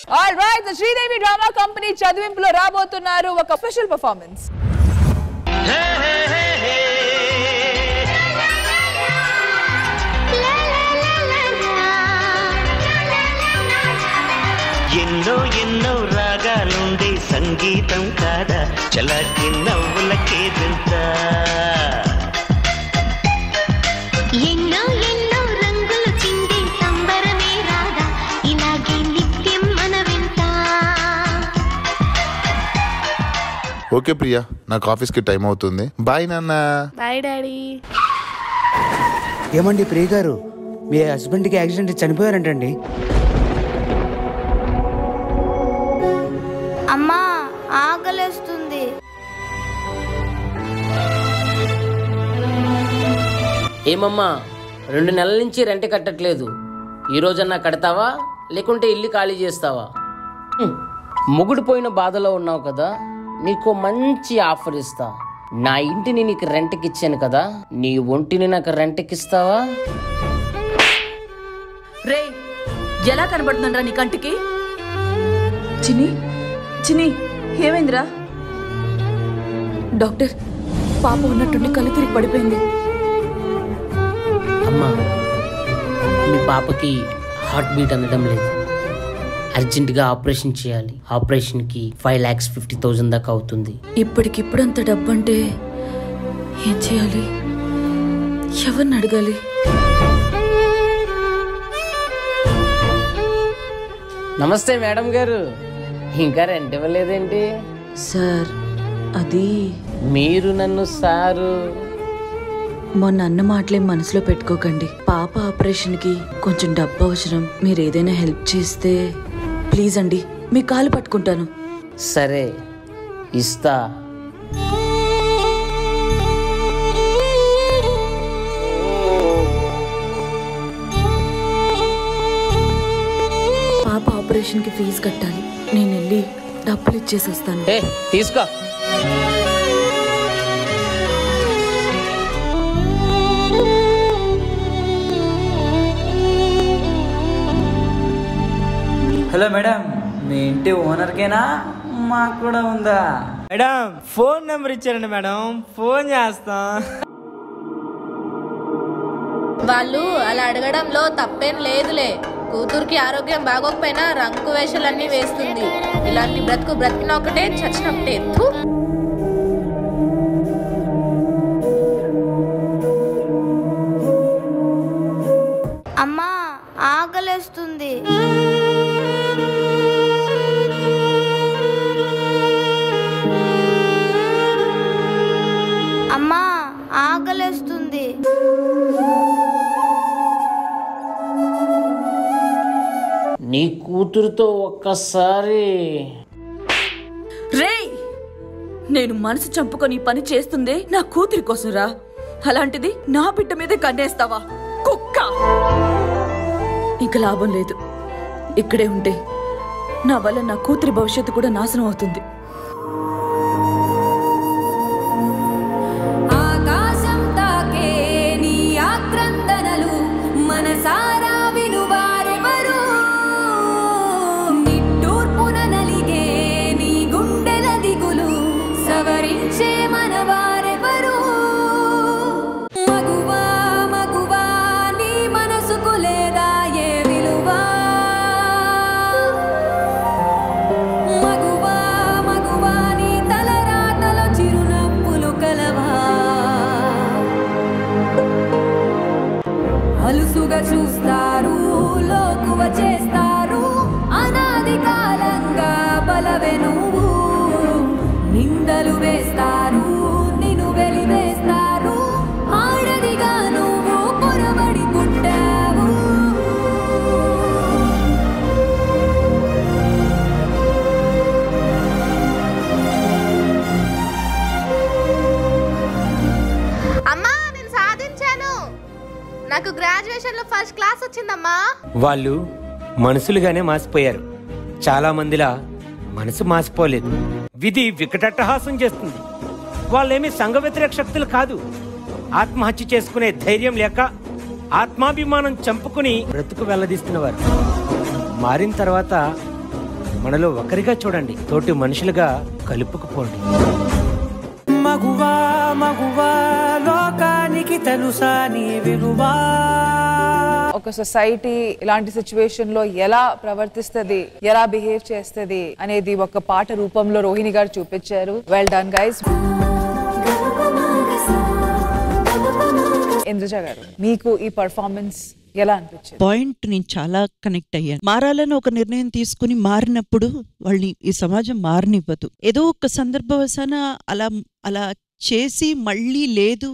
All right, the Sridevi Drama Company చదివింపులో రాబోతున్నారు ఒక special performance. ఎన్నో రాగాలుండే సంగీతం కాదా చలాకి నవ్వులకే వింత ఎన్నో రంగులు చిందే సంబరమే రాదా ఇలాగే నిత్యం మన వింత. ఓకే ప్రియా, నాకు ఆఫీస్కి టైం అవుతుంది. బాయ్ నాన్న. Bye daddy. ఏమండి ప్రియ గారు, మీ హస్బెండ్కి యాక్సిడెంట్ చనిపోయారంటండి. అమ్మా ఆకలేస్తుంది. ఏమమ్మా 2 నెలల నుంచి రెంట్ కట్టట్లేదు, ఈ రోజన్నా కడతావా లేకుంటే ఇల్లు ఖాళీ చేస్తావా? మొగుడు పోయిన బాధలో ఉన్నావు కదా, నీకు మంచి ఆఫర్ ఇస్తా. నా ఇంటిని నీకు రెంట్కి ఇచ్చాను కదా, నీ ఒంటిని నాకు రెంట్కి ఇస్తావా? రే, ఎలా కనబడుతుందిరా నీ కంటికి? చిన్ని చిన్ని, ఏమైందిరా? డాక్టర్, పాప ఉన్నట్టుండి కళ్ళు తిరిగి పడిపోయింది. అమ్మా, మీ పాపకి హార్ట్ బీట్ అందడం లేదు, అర్జెంటుగా ఆపరేషన్ చేయాలి. ఆపరేషన్కి 5,50,000 దాకా అవుతుంది. ఇప్పటికిప్పుడు అంత డబ్బు అంటే ఏం చేయాలి? ఎవరిని అడగాలి? నమస్తే మేడం గారు, ఇంకా రెంట్ ఇవ్వలేదేంటి? సార్, అది మీరు నన్ను సారు మొన్న అన్న మాటలేం మనసులో పెట్టుకోకండి. పాప ఆపరేషన్కి కొంచెం డబ్బు అవసరం, మీరు ఏదైనా హెల్ప్ చేస్తే ప్లీజ్ అండి, మీ కాలు పట్టుకుంటాను. సరే, ఇస్తా. పాప ఆపరేషన్కి ఫీజు కట్టాలి, నేను వెళ్ళి డబ్బులు ఇచ్చేసి వస్తాను. తీసుకో. హలో మేడం, మీ ఇంటి ఓనర్కేనా? మాకు కూడా ఉందా మేడం? ఫోన్ నెంబర్ ఇచ్చారండి మేడం, ఫోన్ చేస్తాం. వాళ్ళు అలా అడగడంలో తప్పేం లేదులే. కూతురికి ఆరోగ్యం బాగోకపోయినా రంకు వేషాలన్నీ వేస్తుంది. ఇలాంటి బ్రతుకు బ్రతికిన ఒకటే, చచ్చిన ఒకటే. అమ్మా ఆకలేస్తుంది. అమ్మా ఆకలేస్తుంది. నీ కూతురుతో ఒక్కసారి. రే, నేను మనసు చంపుకొని ఈ పని చేస్తుందే నా కూతురి కోసం రా, అలాంటిది నా బిడ్డ మీదే కన్నేస్తావా కుక్క? ఇంక లాభం లేదు, ఇక్కడే ఉంటే నా వల్ల నా కూతురి భవిష్యత్తు కూడా నాశనం అవుతుంది. ఆకాశం తాకే నీ ఆక్రందనలు మనసారా వినువారెవరు? నిట్టూర్పున నలిగే నీ గుండెల దిగులు సవరించే మనవారెవరు? మగువా మగువా నీ మనసుకు లేదా ఏ విలువా? మగువా మగువా నీ తలరాతలో చిరునవ్వులు కలవా? అలుసుగా చూస్తారు, లోకువ చేస్తారు, అనాది కాలంగా బలవే నువ్వు. నిందలు వేస్తారు, నిన్ను వెలివేస్తారు, ఆడదిగా నువ్వు పొరబడి పుట్టావు. అమ్మా, నేను సాధించాను. నాకు గ్రాడ్యుయేషన్ లో ఫస్ట్ క్లాస్ వచ్చిందమ్మా. వాళ్ళు మనుషులుగానే మాసిపోయారు, చాలా మందిలా మనసు మాసిపోలేదు. విధి వికటట్టహాసం చేస్తుంది. వాళ్ళేమీ సంఘ వ్యతిరేక శక్తులు కాదు. ఆత్మహత్య చేసుకునే ధైర్యం లేక ఆత్మాభిమానం చంపుకుని బ్రతుకు వెల్లదీస్తున్నవారు. మారిన తర్వాత మనలో ఒకరిగా చూడండి, తోటి మనుషులుగా కలుపుకుపోండి. మగువా మగువా లోకానికి తెలుసా నీ విలువా. ఒక సొసైటీ ఇలాంటి సిచ్యువేషన్ లో ఎలా ప్రవర్తిస్తుంది, ఎలా బిహేవ్ చేస్తుంది అనేది ఒక పాట రూపంలో రోహిణి గారు చూపించారు. Well done guys. ఇంద్రజ గారు, మీకు ఈ పర్ఫార్మెన్స్ ఎలా అనిపించింది? పాయింట్ నేను చాలా కనెక్ట్ అయ్యాను. మారాలని ఒక నిర్ణయం తీసుకుని మారినప్పుడు వాళ్ళని ఈ సమాజం మారనివ్వదు. ఏదో ఒక సందర్భవశాన అలా అలా చేసి మళ్ళీ లేదు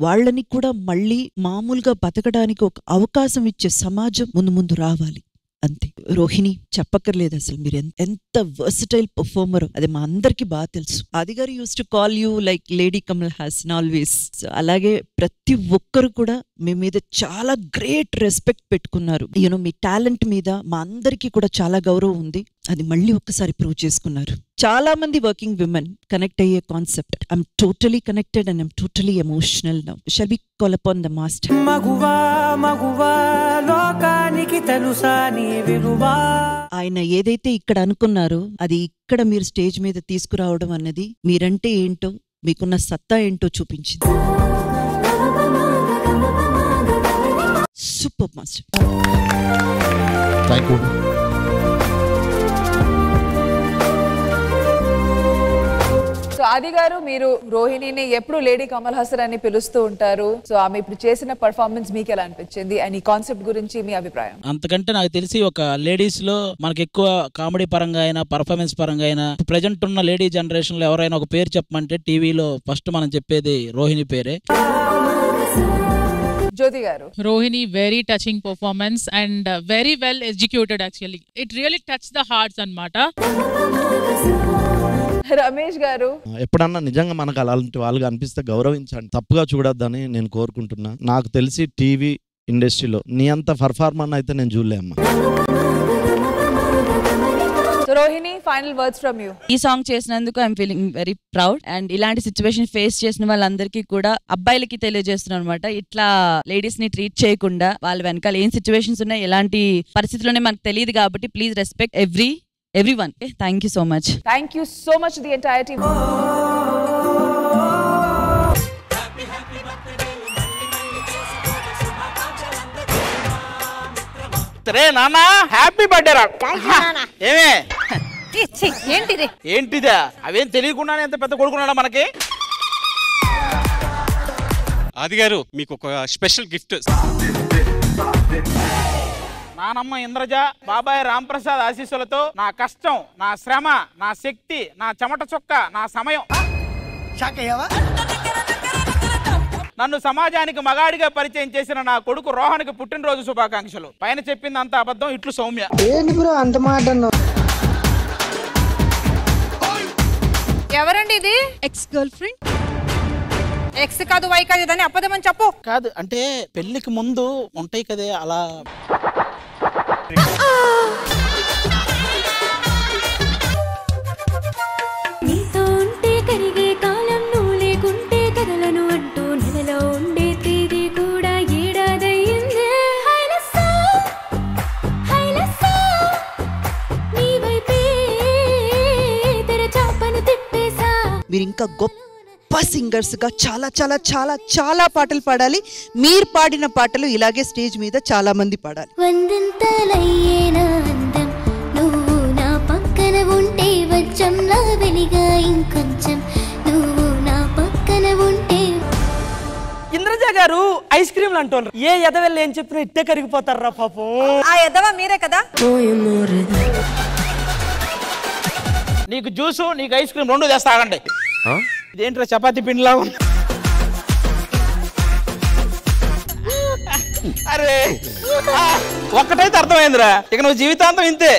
వాళ్ళని కూడా మళ్ళీ మామూలుగా బతకడానికి ఒక అవకాశం ఇచ్చే సమాజం ముందు ముందు రావాలి. అంతే. రోహిణి చెప్పక్కర్లేదు అసలు, మీరు ఎంత వర్సటైల్ పర్ఫార్మర్ అది మా అందరికి బాగా తెలుసు. ఆది గారు use to call you like lady Kamal Haasan always. అలాగే ప్రతి ఒక్కరు కూడా మీ మీద చాలా గ్రేట్ రెస్పెక్ట్ పెట్టుకున్నారు. యూనో మీ టాలెంట్ మీద మా అందరికి కూడా చాలా గౌరవం ఉంది. అది మళ్ళీ ఒక్కసారి ప్రూవ్ చేసుకున్నారు. చాలా మంది వర్కింగ్ విమెన్ కనెక్ట్ అయ్యే concept. I'm totally connected and I'm totally emotional now. Shall we call upon the master. మగువా మగువా లోకానికి తెలుసా నీ విలువా. ఆయన ఏదైతే ఇక్కడ అనుకున్నారో అది ఇక్కడ మీరు స్టేజ్ మీద తీసుకురావడం అన్నది మీరంటే ఏంటో, మీకున్న సత్తా ఏంటో చూపించింది. Super master. Thank you. So ఆది గారు, మీరు రోహిణిని ఎప్పుడు లేడీ కమల్ హాసన్ అని పిలుస్తూ ఉంటారు. సో ఆమె ఇప్పుడు చేసిన పర్ఫార్మెన్స్ మీకు ఎలా అనిపించింది అండ్ ఈ కాన్సెప్ట్ గురించి మీ అభిప్రాయం? అంతకంటే నాకు తెలిసి ఒక లేడీస్ లో మనకి ఎక్కువ కామెడీ పరంగా అయినా పర్ఫార్మెన్స్ పరంగా అయినా ప్రెజెంట్ ఉన్న లేడీ జనరేషన్ లో ఎవరైనా ఒక పేరు చెప్పమంటే టీవీలో ఫస్ట్ మనం చెప్పేది రోహిణి పేరే. జ్యోతి గారు, Rohini very touching performance and very well executed. Actually it really touch the hearts అన్నమాట. రమేష్ గారు, ఎప్పుడన్నా నిజంగా మనకు అలాంటి వాళ్ళుగా అనిపిస్తే గౌరవించండి, తప్పుగా చూడొద్దని నేను కోరుకుంటున్నా. నాకు తెలిసి టీవీ ఇండస్ట్రీలో నీ అంత పర్ఫార్మర్ అయితే నేను చూడలే అమ్మా. Rohini, final words from you. ఈ సాంగ్ చేసినందుకు I'm feeling very proud. And ఇలాంటి సిచ్యువేషన్ ఫేస్ చేసిన వాళ్ళందరికీ కూడా అబ్బాయిలకి తెలియజేస్తున్నాను అనమాట, ఇట్లా లేడీస్ ని ట్రీట్ చేయకుండా వాళ్ళ వెనకాల ఏం సిచ్యువేషన్స్ ఉన్నాయి, ఎలాంటి పరిస్థితుల్లోనే మనకు తెలియదు కాబట్టి please respect everyone. Okay, thank you so much. Thank you so much to the entire team. రే నాన్న, హ్యాపీ బర్త్డే రా. ఏమే ఏంటిది? ఏంటిదా? అవేం తెలియకుండానే ఎంత పెద్ద కొడుకున్నాడా మనకి. ఆది గారు, మీకు ఒక స్పెషల్ గిఫ్ట్. నానమ్మ ఇంద్రజ, బాబాయ్ రాంప్రసాద్ ఆశీస్సులతో నా కష్టం, నా శ్రమ, నా శక్తి, నా చెమట చొక్క, నా సమయం, నన్ను సమాజానికి మగాడిగా పరిచయం చేసిన నా కొడుకు రోహన్కి పుట్టినరోజు శుభాకాంక్షలు. పైన చెప్పింది అంత అబద్ధం, ఇట్లు సౌమ్య. ఏంటి బ్రో అంత మాట అన్నావు? ఎవరండి ఇది? Ex girl friend. ఎక్స్ కాదు, వై కాదు, దాన్ని అబద్ధమని చెప్పు. కాదు అంటే పెళ్లికి ముందు ఉంటాయి కదే అలా. నీతో ఉంటే కరిగే కాలం, నువ్వు లేకుంటే కదలను అంటూ నెలలో ఉండే తేదీ కూడా ఏడాదయ్యిందే. నీ వైపే తెరచాపను తిప్పేసా. మీరు ఇంకా గొప్ప సింగర్స్ గా చాలా చాలా చాలా చాలా పాటలు పాడాలి. మీరు పాడిన పాటలు ఇలాగే స్టేజ్ మీద చాలా మంది పాడాలి. వందంతలయ్యేనా అందం, నువ్వు నా పక్కన ఉంటే వచ్చంలా వెలిగా ఇంకొంచెం, నువ్వు నా పక్కన ఉంటే. ఇంద్రజ గారు ఐస్ క్రీమ్లు అంటున్నారు. ఏ ఎదవెళ్ళి ఏం చెప్పినా ఇట్టే కరిగిపోతారా పాపం. ఆ ఎదవ మీరే కదా. నీకు జ్యూసు, నీకు ఐస్ క్రీమ్ రెండు తెస్తా ఆగండి. ఇదేంట్రా చపాతీ పిండిలా ఉంది. అరే ఒక్కటైతే అర్థమైందిరా, ఇక నువ్వు జీవితాంతం ఇంతే.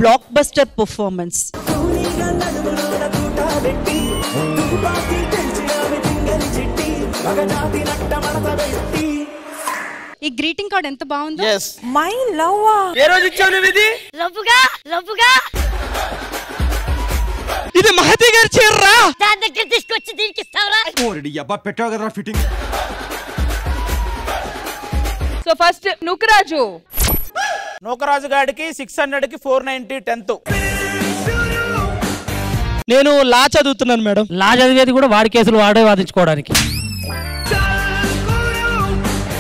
Block buster performance. ఈ గ్రీటింగ్ కార్డ్ ఎంత బాగుందో. My love. ఏ రోజు ఇచ్చావు నువ్వు ఇది? రవ్వుగా ఇది మహతి గారి చీరరా. దాని దగ్గర తీసుకొచ్చి దీనికి ఇస్తావరా? పెట్టావు కదరా fitting. So first Nookaraju. Nookaraju గాడికి 600కి 490 10th. నేను లా చదువుతున్నాను మేడం. లా చదివేది కూడా వాడి కేసులు వాడే వాదించుకోవడానికి.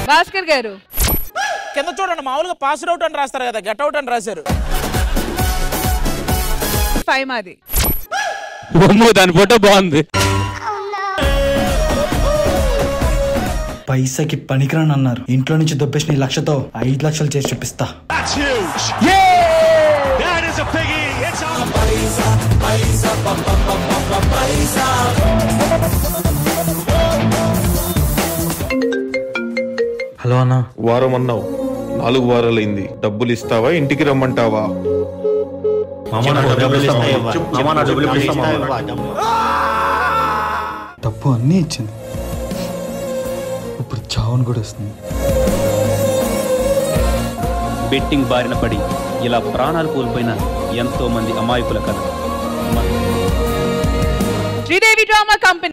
భాస్కర్ గారు. కింద చూడండి, మామూలుగా పాస్ అవుట్ అని రాస్తారు కదా, గెట్ అవుట్ అని రాశారు. 5 మాది. దాని ఫోటో బాగుంది. పైసకి పనికిరాని అన్నారు, ఇంట్లో నుంచి దొబ్బేసిన 1 లక్షతో 5 లక్షలు చేసి చూపిస్తా. హలో అన్న. వారం అన్నావు, 4 వారాలైంది. డబ్బులు ఇస్తావా, ఇంటికి రమ్మంటావా? డబ్బు అన్నీ ఇచ్చింది, ఇప్పుడు చావును కూడా వస్తుంది. బెట్టింగ్ బారిన పడి ఇలా ప్రాణాలు కోల్పోయిన ఎంతో మంది అమాయకుల కథ. Sridevi drama company